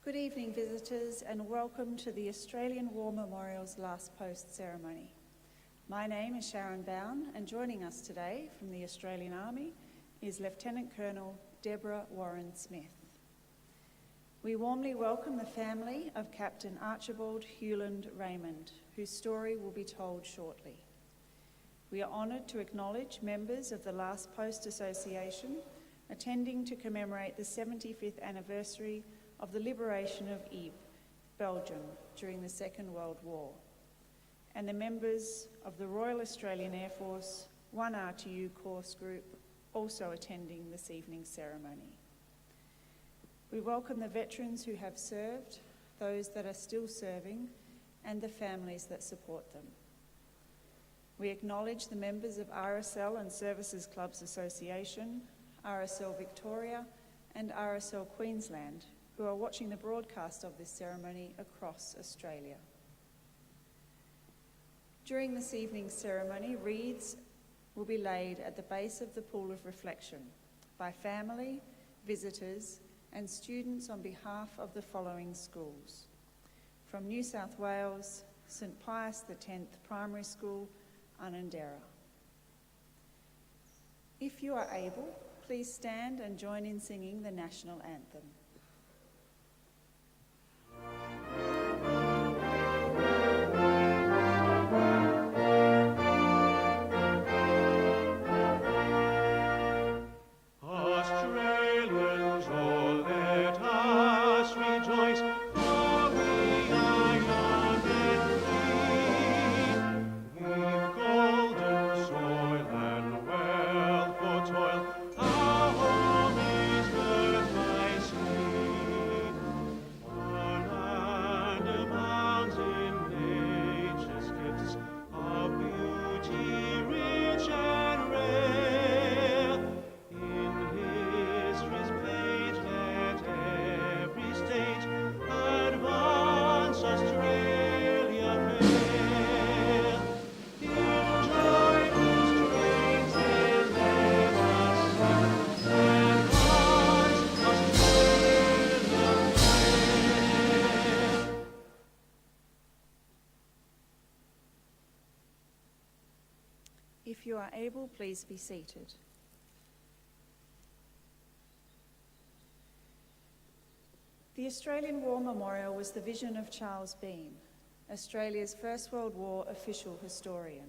Good evening, visitors, and welcome to the Australian War Memorial's Last Post ceremony. My name is Sharon Bown, and joining us today from the Australian Army is Lieutenant Colonel Deborah Warren Smith. We warmly welcome the family of Captain Archibald Hewland Raymond, whose story will be told shortly. We are honoured to acknowledge members of the Last Post Association attending to commemorate the 75th anniversary of the liberation of Ypres, Belgium, during the Second World War, and the members of the Royal Australian Air Force 1 RTU course group also attending this evening's ceremony. We welcome the veterans who have served, those that are still serving, and the families that support them. We acknowledge the members of RSL and Services Clubs Association, RSL Victoria, and RSL Queensland, who are watching the broadcast of this ceremony across Australia. During this evening's ceremony, wreaths will be laid at the base of the Pool of Reflection by family, visitors, and students on behalf of the following schools: from New South Wales, St Pius X Primary School, Unanderra. If you are able, please stand and join in singing the national anthem. If you are able, please be seated. The Australian War Memorial was the vision of Charles Bean, Australia's First World War official historian.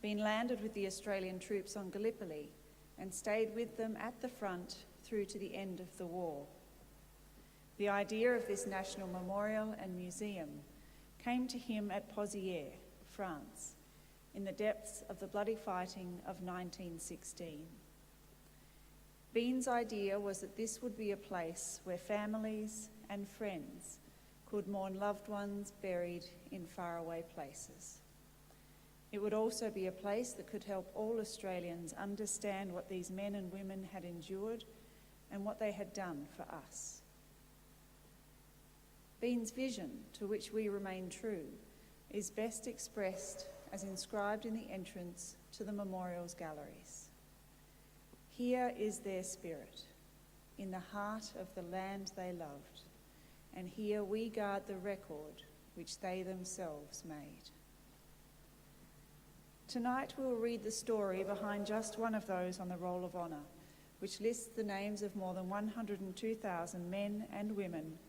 Bean landed with the Australian troops on Gallipoli and stayed with them at the front through to the end of the war. The idea of this national memorial and museum came to him at Pozières, France, in the depths of the bloody fighting of 1916. Bean's idea was that this would be a place where families and friends could mourn loved ones buried in faraway places. It would also be a place that could help all Australians understand what these men and women had endured and what they had done for us. Bean's vision, to which we remain true, is best expressed as inscribed in the entrance to the memorial's galleries. Here is their spirit, in the heart of the land they loved, and here we guard the record which they themselves made. Tonight we will read the story behind just one of those on the Roll of Honour, which lists the names of more than 102,000 men and women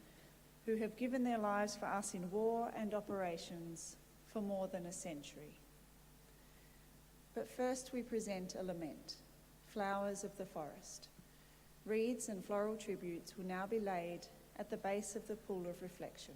who have given their lives for us in war and operations for more than a century. But first we present a lament, Flowers of the Forest. Wreaths and floral tributes will now be laid at the base of the Pool of Reflection.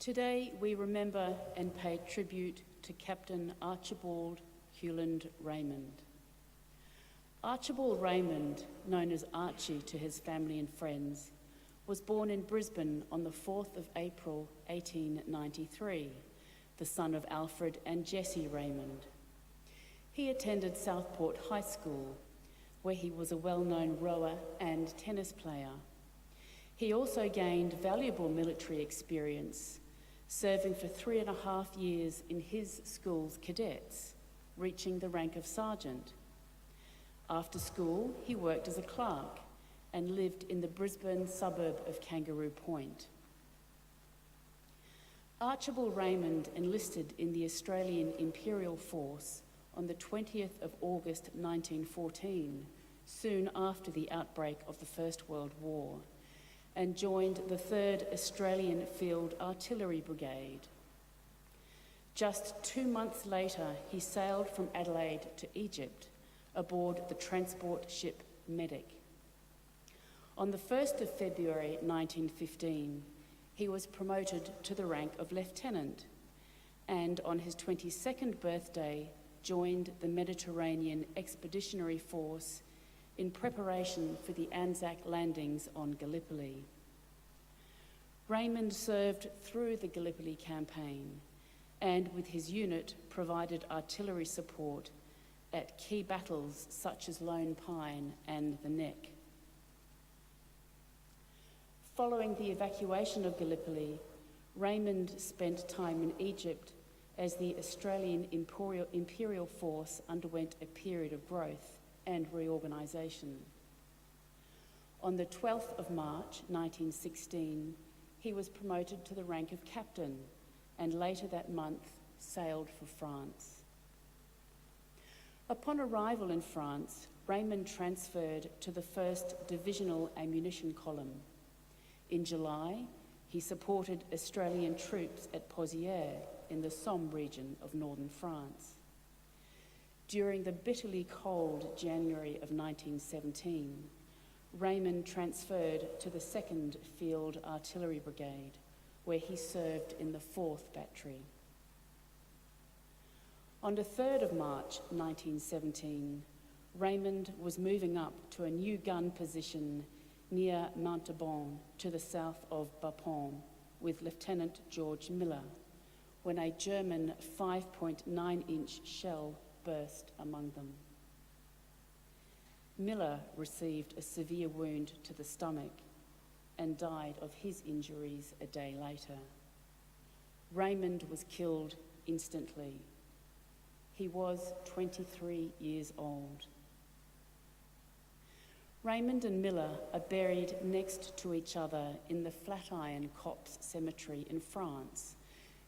Today we remember and pay tribute to Captain Archibald Hewland Raymond. Archibald Raymond, known as Archie to his family and friends, was born in Brisbane on the 4th of April 1893, the son of Alfred and Jessie Raymond. He attended Southport High School, where he was a well-known rower and tennis player. He also gained valuable military experience, serving for 3.5 years in his school's cadets, reaching the rank of sergeant. After school, he worked as a clerk and lived in the Brisbane suburb of Kangaroo Point. Archibald Raymond enlisted in the Australian Imperial Force on the 20th of August 1914, soon after the outbreak of the First World War, and joined the 3rd Australian Field Artillery Brigade. Just 2 months later, he sailed from Adelaide to Egypt aboard the transport ship Medic. On the 1st of February 1915, he was promoted to the rank of lieutenant, and on his 22nd birthday, joined the Mediterranean Expeditionary Force in preparation for the Anzac landings on Gallipoli. Raymond served through the Gallipoli campaign and with his unit provided artillery support at key battles such as Lone Pine and the Neck. Following the evacuation of Gallipoli, Raymond spent time in Egypt as the Australian Imperial Force underwent a period of growth and reorganisation. On the 12th of March 1916, he was promoted to the rank of captain and later that month sailed for France. Upon arrival in France, Raymond transferred to the 1st Divisional Ammunition Column. In July, he supported Australian troops at Pozières in the Somme region of northern France. During the bitterly cold January of 1917, Raymond transferred to the 2nd Field Artillery Brigade, where he served in the 4th Battery. On the 3rd of March 1917, Raymond was moving up to a new gun position near Montauban to the south of Bapaume with Lieutenant George Miller, when a German 5.9-inch shell burst among them. Miller received a severe wound to the stomach and died of his injuries a day later. Raymond was killed instantly. He was 23 years old. Raymond and Miller are buried next to each other in the Flatiron Copse Cemetery in France,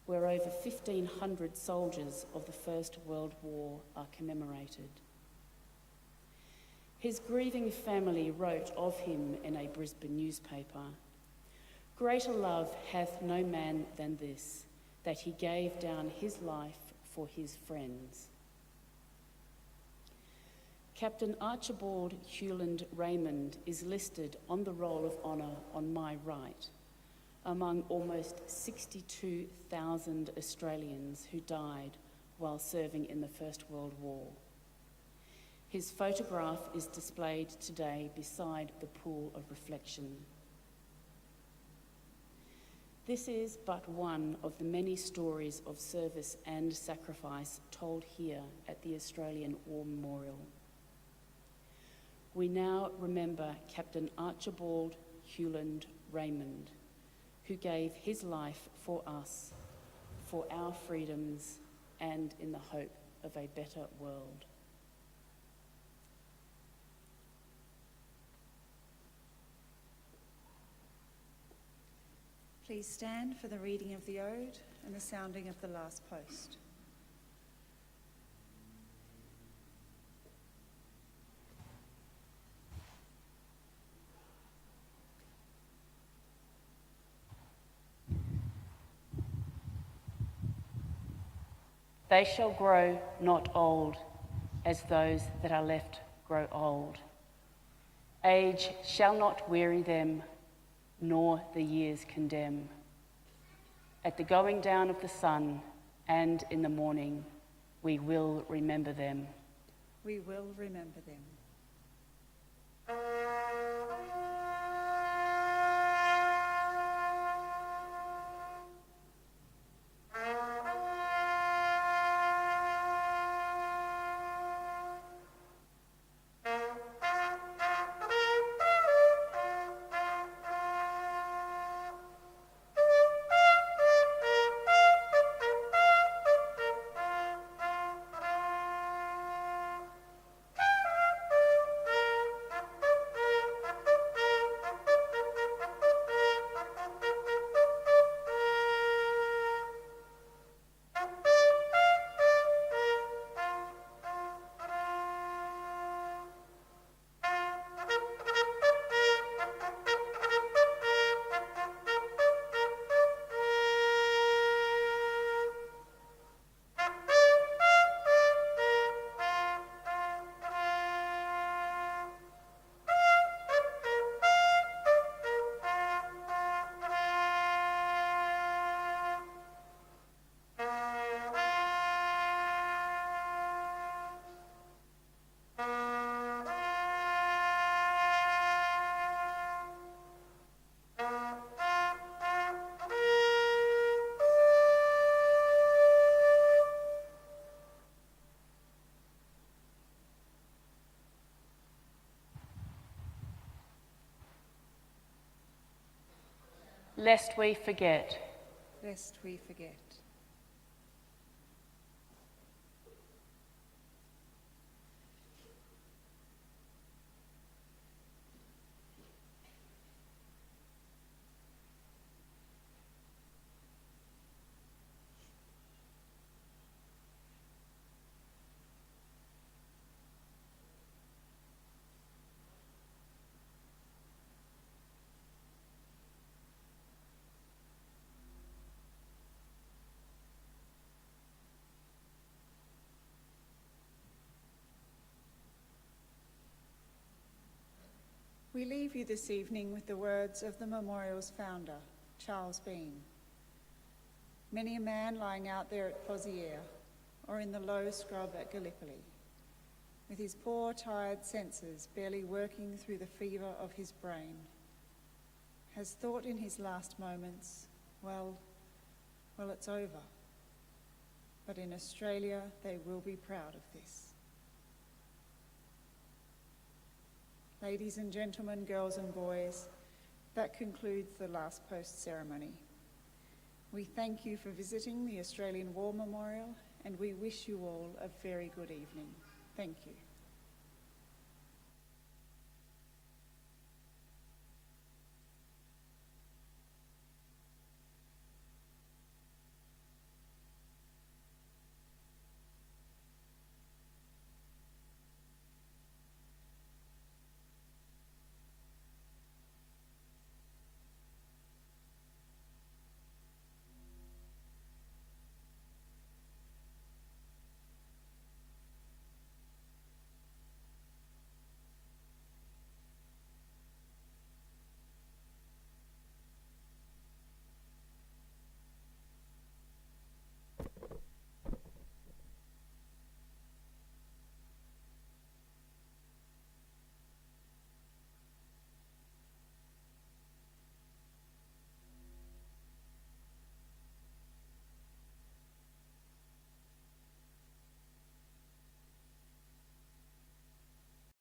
where over 1,500 soldiers of the First World War are commemorated. His grieving family wrote of him in a Brisbane newspaper, "Greater love hath no man than this, that he gave down his life for his friends." Captain Archibald Hewland Raymond is listed on the Roll of Honour on my right, among almost 62,000 Australians who died while serving in the First World War. His photograph is displayed today beside the pool of reflection. This is but one of the many stories of service and sacrifice told here at the Australian War Memorial. We now remember Captain Archibald Hewland Raymond, who gave his life for us, for our freedoms, and in the hope of a better world. Please stand for the reading of the Ode and the sounding of the last post. They shall grow not old, as those that are left grow old. Age shall not weary them, nor the years condemn. At the going down of the sun and in the morning, we will remember them. We will remember them. Lest we forget. Lest we forget. We leave you this evening with the words of the memorial's founder, Charles Bean. Many a man lying out there at Pozières or in the low scrub at Gallipoli, with his poor, tired senses barely working through the fever of his brain, has thought in his last moments, well, it's over. But in Australia, they will be proud of this. Ladies and gentlemen, girls and boys, that concludes the last post ceremony. We thank you for visiting the Australian War Memorial, and we wish you all a very good evening. Thank you.